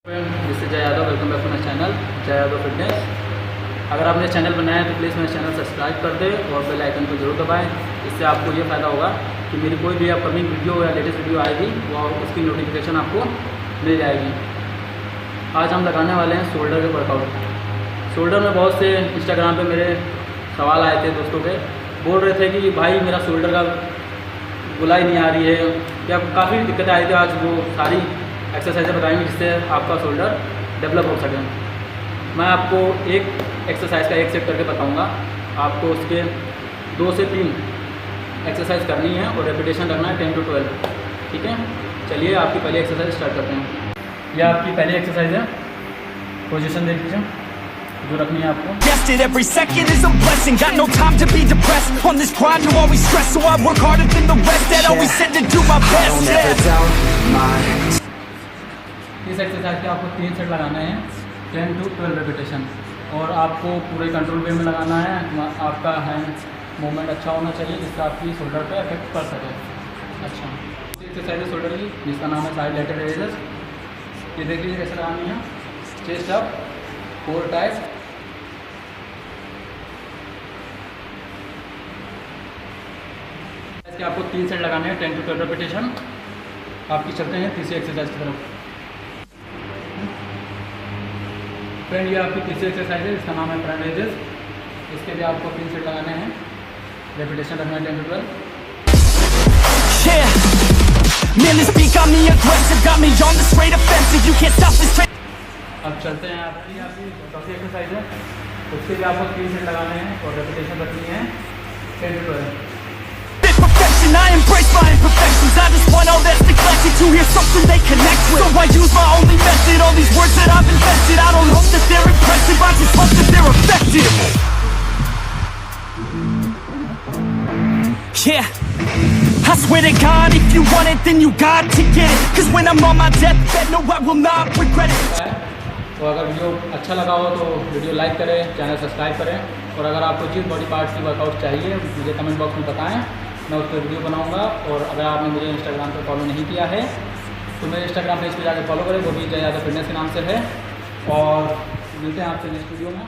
This is Jay Yadav, welcome back to my channel Jay Yadav fitness. अगर आपने channel बनाया है तो प्लीज़ मेरे चैनल सब्सक्राइब कर दें और बेल आइकन को जरूर दबाएं। इससे आपको ये फ़ायदा होगा कि मेरी कोई भी अपकमिंग वीडियो या लेटेस्ट वीडियो आएगी वो उसकी नोटिफिकेशन आपको मिल जाएगी। आज हम लगाने वाले हैं शोल्डर के वर्कआउट। शोल्डर में बहुत से इंस्टाग्राम पे मेरे सवाल आए थे दोस्तों के, बोल रहे थे कि भाई मेरा शोल्डर का गुलाई नहीं आ रही है, या काफ़ी दिक्कतें आई थी। आज वो सारी एक्सरसाइजें बताएंगे जिससे आपका शोल्डर डेवलप हो सके। मैं आपको एक एक्सरसाइज का एक सेट करके बताऊंगा। आपको उसके 2 से 3 एक्सरसाइज करनी है और रेपिटेशन रखना है 10 to 12। ठीक है, चलिए आपकी पहली एक्सरसाइज स्टार्ट करते हैं। यह आपकी पहली एक्सरसाइज है। पोजीशन देख लीजिए जो रखनी है आपको। Guessed every second is a blessing. Got no time to be depressed. On this grind you always stress, so I work harder than the rest. That always said to do my best. इस exercise के आपको 3 set लगाना है, 10 to 12 repetition, और आपको पूरे control वे में लगाना है। आपका हैंड मूवमेंट अच्छा होना चाहिए जिससे आपकी शोल्डर पे इफेक्ट पड़ सके। अच्छा, एक्सरसाइज है शोल्डर की जिसका नाम है साइड लेटरल रेजेस। ये देख लीजिए कैसे लगानी है। चेस्ट अप, कोर टाइट, इसके आपको 3 सेट लगाने हैं 10 to 12 रेपिटेशन। आपकी चलते हैं तीसरी एक्सरसाइज की तरफ। फ्रेंड, ये आपकी तीसरी एक्सरसाइज है, इसका नाम है फ्रंट रेजेस। इसके लिए आपको 3 सेट लगाने हैं, रेपिटेशन रखना है 10 to 12। Man, this beat got me aggressive, got me on the straight offensive. You can't stop this train. अब चलते हैं आपकी चौथी एक्सरसाइज है। उसके लिए आपको 3 सेट लगाने हैं और रेपिटेशन रखनी है 10 to 12। Perfection, I embrace my imperfections. I just want all that's neglected to hear something they connect with. So I use my only method, all these words that I've invested. I don't hope that they're impressive, I just hope that they're effective. Yeah, I swear to God, if you want it, then you got to get it. Cause when I'm on my deathbed, no, I will not regret it. तो अगर video अच्छा लगा हो तो video like करें, channel subscribe करें, और अगर आपको जिस बॉडी पार्ट की वर्कआउट चाहिए मुझे कमेंट बॉक्स में बताएं, मैं उस पर वीडियो बनाऊंगा। और अगर आपने मुझे इंस्टाग्राम पर फॉलो नहीं किया है तो मेरे इंस्टाग्राम पेज पे जाकर फॉलो करें, वो भी जय यादव फिटनेस के नाम से है। और मिलते हैं आपसे नेक्स्ट वीडियो में।